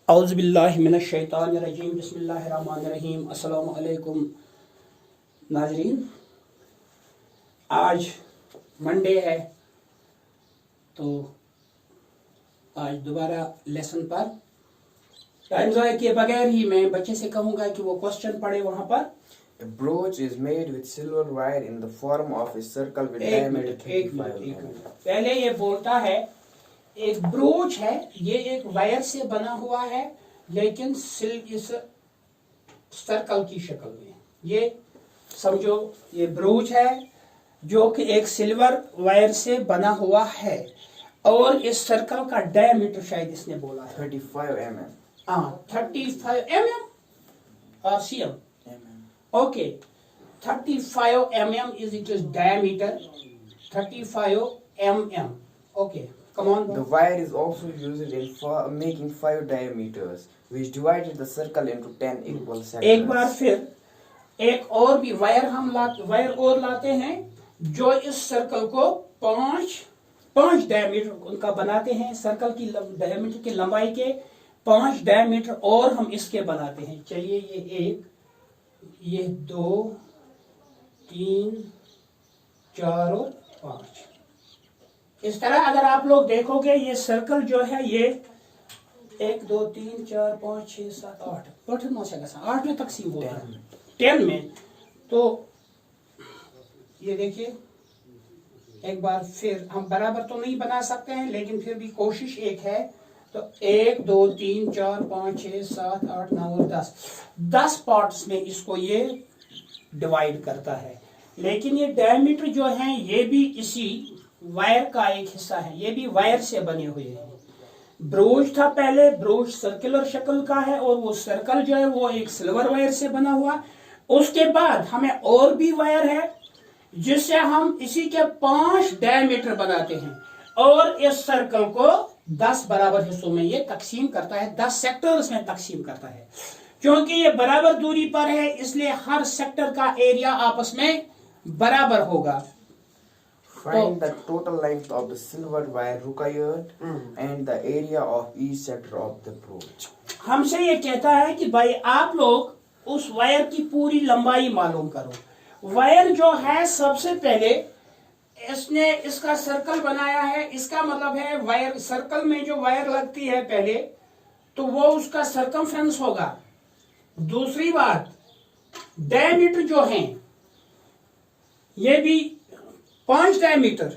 औज़ुबिल्लाहि मिनश्शैतानिर्रजीम बिस्मिल्लाहिर्रहमानिर्रहीम। अस्सलामु अलैकुम नाज़रीन। आज मंडे है तो आज दोबारा लेसन पर टाइम ज़ाया किए बगैर ही मैं बच्चे से कहूँगा कि वो क्वेश्चन पढ़े वहाँ पर। A brooch is made with silver wire in the form of a circle with diameter 35 mm. पहले ये बोलता है एक ब्रोच है, ये एक वायर से बना हुआ है लेकिन इस सर्कल की शक्ल में। ये समझो ये ब्रोच है जो कि एक सिल्वर वायर से बना हुआ है और इस सर्कल का डायमीटर शायद इसने बोला है 35 mm. 35 mm or cm. Okay, 35 mm is its diameter. 35 mm. Okay. Come on. The wire is also used in making 5 diameters, which divided the circle into 10 equal sections. एक बार फिर एक और भी वायर और लाते हैं जो इस सर्कल को पांच डायमीटर उनका बनाते हैं। सर्कल की डायमीटर की लंबाई के 5 डायमीटर और हम इसके बनाते हैं। चलिए ये 1, ये 2, 3, 4 और 5। इस तरह अगर आप लोग देखोगे ये सर्कल जो है ये 1 2 3 4 5 6 7 8 8 में तकसीम होता है 10 में। तो ये देखिए एक बार फिर हम बराबर तो नहीं बना सकते हैं लेकिन फिर भी कोशिश एक है। तो 1 2 3 4 5 6 7 8 9 और 10 पार्ट्स में इसको ये डिवाइड करता है। लेकिन ये डायमीटर जो है ये भी इसी वायर का एक हिस्सा है, ये भी वायर से बने हुए हैं। ब्रोच था पहले, ब्रोच सर्कुलर शक्ल का है और वो सर्कल जो है वो एक सिल्वर वायर से बना हुआ। उसके बाद हमें और भी वायर है जिससे हम इसी के 5 डायमीटर बनाते हैं और इस सर्कल को 10 बराबर हिस्सों में ये तकसीम करता है, 10 सेक्टर्स में तकसीम करता है। क्योंकि ये बराबर दूरी पर है इसलिए हर सेक्टर का एरिया आपस में बराबर होगा। Find the total length of the silver wire required and the area of each sector of the brooch. हमसे ये कहता है कि भाई आप लोग उस वायर की पूरी लंबाई मालूम करो। वायर जो है सबसे पहले इसने इसका सर्कल बनाया है, इसका मतलब है वायर सर्कल में जो वायर लगती है पहले तो वो उसका सर्कमफ्रेंस होगा। दूसरी बात डायमीटर जो है ये भी 5 डायमीटर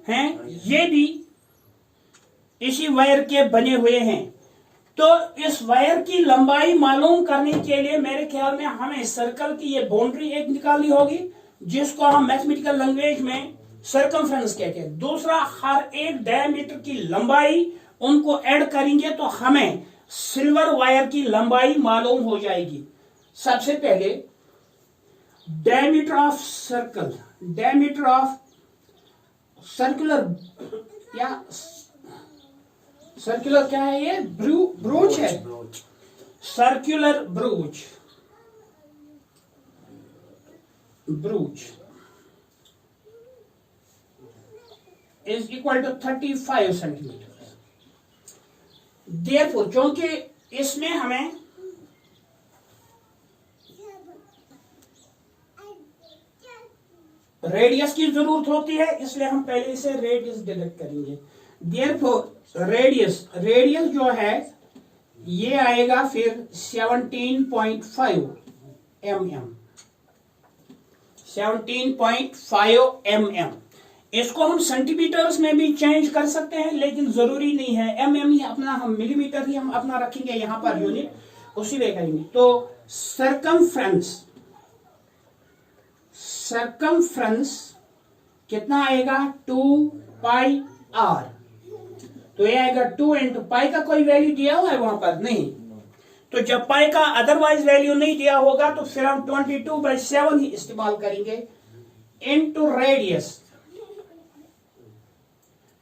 हैं, ये भी इसी वायर के बने हुए हैं। तो इस वायर की लंबाई मालूम करने के लिए मेरे ख्याल में हमें सर्कल की ये बाउंड्री एक निकालनी होगी जिसको हम मैथमेटिकल लैंग्वेज में सर्कमफ्रेंस कहते हैं। दूसरा हर एक डायमीटर की लंबाई उनको ऐड करेंगे तो हमें सिल्वर वायर की लंबाई मालूम हो जाएगी। सबसे पहले diameter of circle, diameter of circular या सर्कुलर क्या है ये ब्रोच है, circular brooch is equal to 35 centimetre. Therefore क्योंकि इसमें हमें रेडियस की जरूरत होती है इसलिए हम पहले से रेडियस डिडक्ट करेंगे। देयरफॉर रेडियस जो है ये आएगा फिर 17.5 mm। 17.5 mm। इसको हम सेंटीमीटर्स में भी चेंज कर सकते हैं लेकिन जरूरी नहीं है, mm ही अपना हम मिलीमीटर ही हम अपना रखेंगे यहाँ पर यूनिट, उसी में करेंगे। तो सरकमफ्रेंस कितना आएगा 2πr। तो ये आएगा 2 इंटू पाई का कोई वैल्यू दिया हुआ है वहां पर नहीं, तो जब पाई का अदरवाइज वैल्यू नहीं दिया होगा तो फिर हम 22/7 ही इस्तेमाल करेंगे इनटू रेडियस।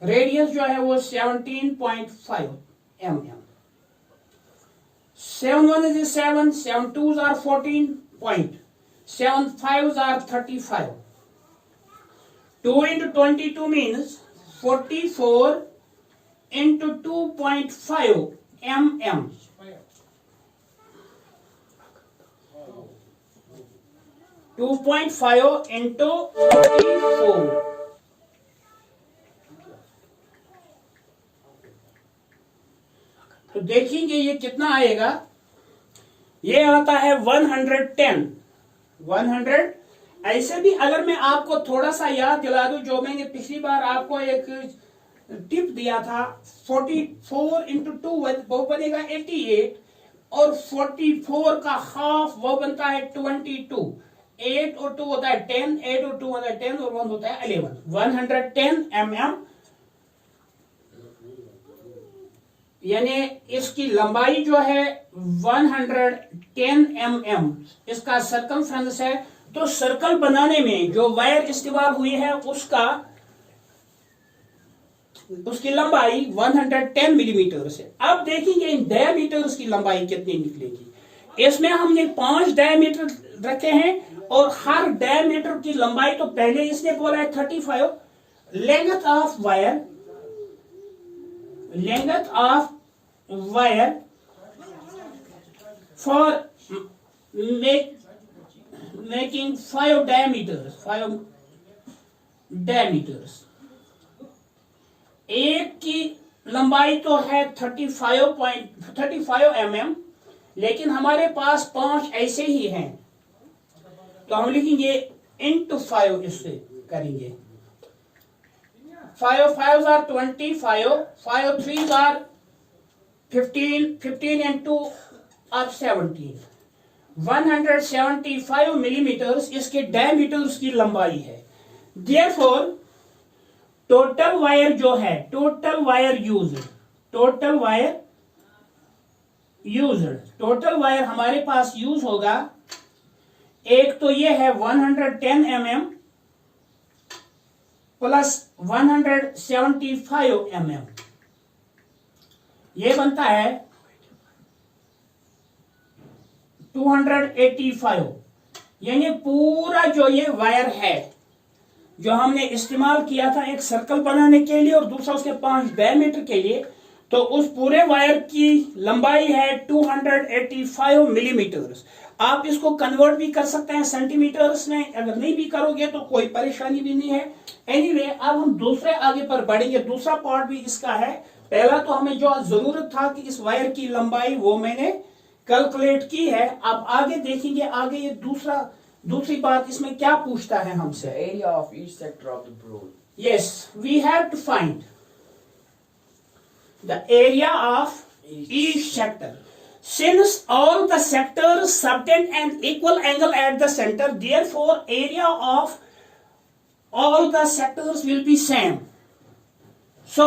रेडियस जो है वो 17.5 mm। 7 1 is 7, 7 2s are 14 point, 7 5s are 35. 2 into 22 means 44 into 2.5 mm. 2.5 into 44. तो देखेंगे ये कितना आएगा। ये आता है 110। 100। ऐसे भी अगर मैं आपको थोड़ा सा याद दिला दूं, जो मैंने पिछली बार आपको एक टिप दिया था, 44 इंटू 2 वो बनेगा 88, और 44 का हाफ वो बनता है 22। 8 और 2 होता है 10, 8 और 2 होता है 10, और 1 होता है 11। 110 mm, यानी इसकी लंबाई जो है 110 mm इसका सर्कमफ्रेंस है। तो सर्कल बनाने में जो वायर इस्तेमाल हुई है उसकी लंबाई 110 मिलीमीटर है। अब देखेंगे इन डायमीटर्स की लंबाई कितनी निकलेगी। इसमें हमने 5 डायमीटर रखे हैं, और हर डायमीटर की लंबाई, तो पहले इसने बोला है 35। Length of wire for making 5 diameters। एक की लंबाई तो है 35 mm, लेकिन हमारे पास 5 ऐसे ही हैं, तो हम लिखेंगे into 5, इससे करेंगे। 5 5s are 25, 5 3s are 15, 15 and 2 are 17। 175 millimetres इसके डायमीटर्स की लंबाई है। देयरफॉर टोटल वायर जो है, टोटल वायर हमारे पास यूज होगा, एक तो ये है 110 mm प्लस 175 mm, ये बनता है 285। यानी पूरा जो ये वायर है जो हमने इस्तेमाल किया था एक सर्कल बनाने के लिए और दूसरा उसके 5 डायमीटर के लिए, तो उस पूरे वायर की लंबाई है 285 मिलीमीटर। आप इसको कन्वर्ट भी कर सकते हैं सेंटीमीटर्स में, अगर नहीं भी करोगे तो कोई परेशानी भी नहीं है। एनीवे, अब हम दूसरे आगे पर बढ़ेंगे। दूसरा पार्ट भी इसका है। पहला तो हमें जो जरूरत था कि इस वायर की लंबाई, वो मैंने कैलकुलेट की है। अब आगे देखेंगे, आगे ये दूसरी बात इसमें क्या पूछता है हमसे। Area of each sector of the brooch. Yes, we have to find the area of each sector. Since all the sectors subtend an equal angle at the center, therefore area of all the sectors will be same. So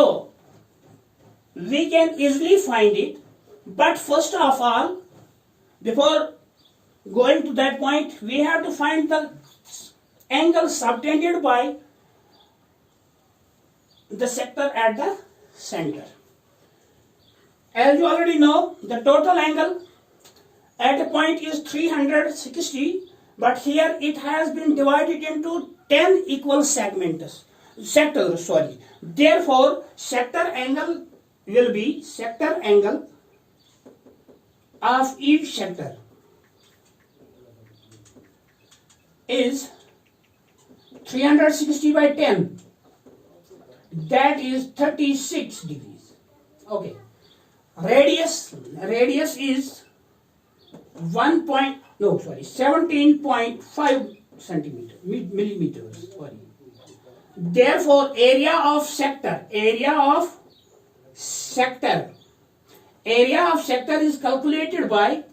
we can easily find it. But first of all, before going to that point, we have to find the angle subtended by the sector at the center. As you already know, the total angle at a point is 360, but here it has been divided into 10 equal sectors. Therefore, sector angle will be sector angle of each sector is 360 by 10. That is 36 degrees. Okay. Radius is 17.5 millimeters. Therefore, area of sector is calculated by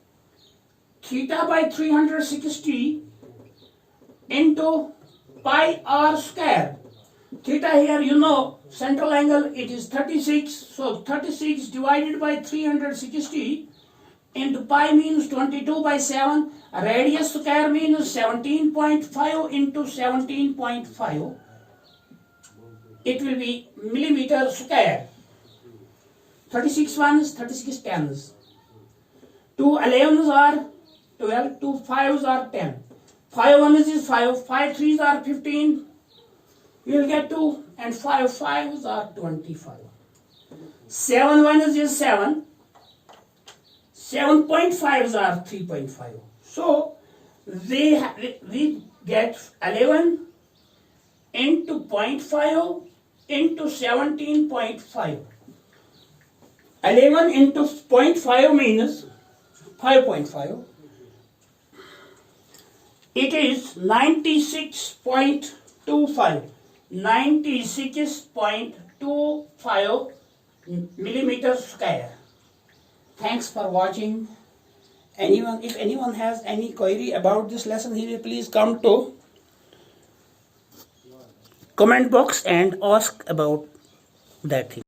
theta by 360 into pi r square. Theta here, you know, central angle, it is 36. So 36 divided by 360 into pi means 22 by 7. Radius square means 17.5 into 17.5. It will be millimeter square. 36 ones, 36 tens. 2 11s are 12, 2 5s are 10. 5 ones is 5, 5 3s are 15. You will get 2, and 5 5s are 25. 7 1s is 7, 7.5s are 3.5. So we get 11 into 0.5 into 17.5. 11 into 0.5 means 5.5. It is 96.25. 96.25 millimeters square. Thanks for watching. If anyone has any query about this lesson, he will please come to comment box and ask about that thing.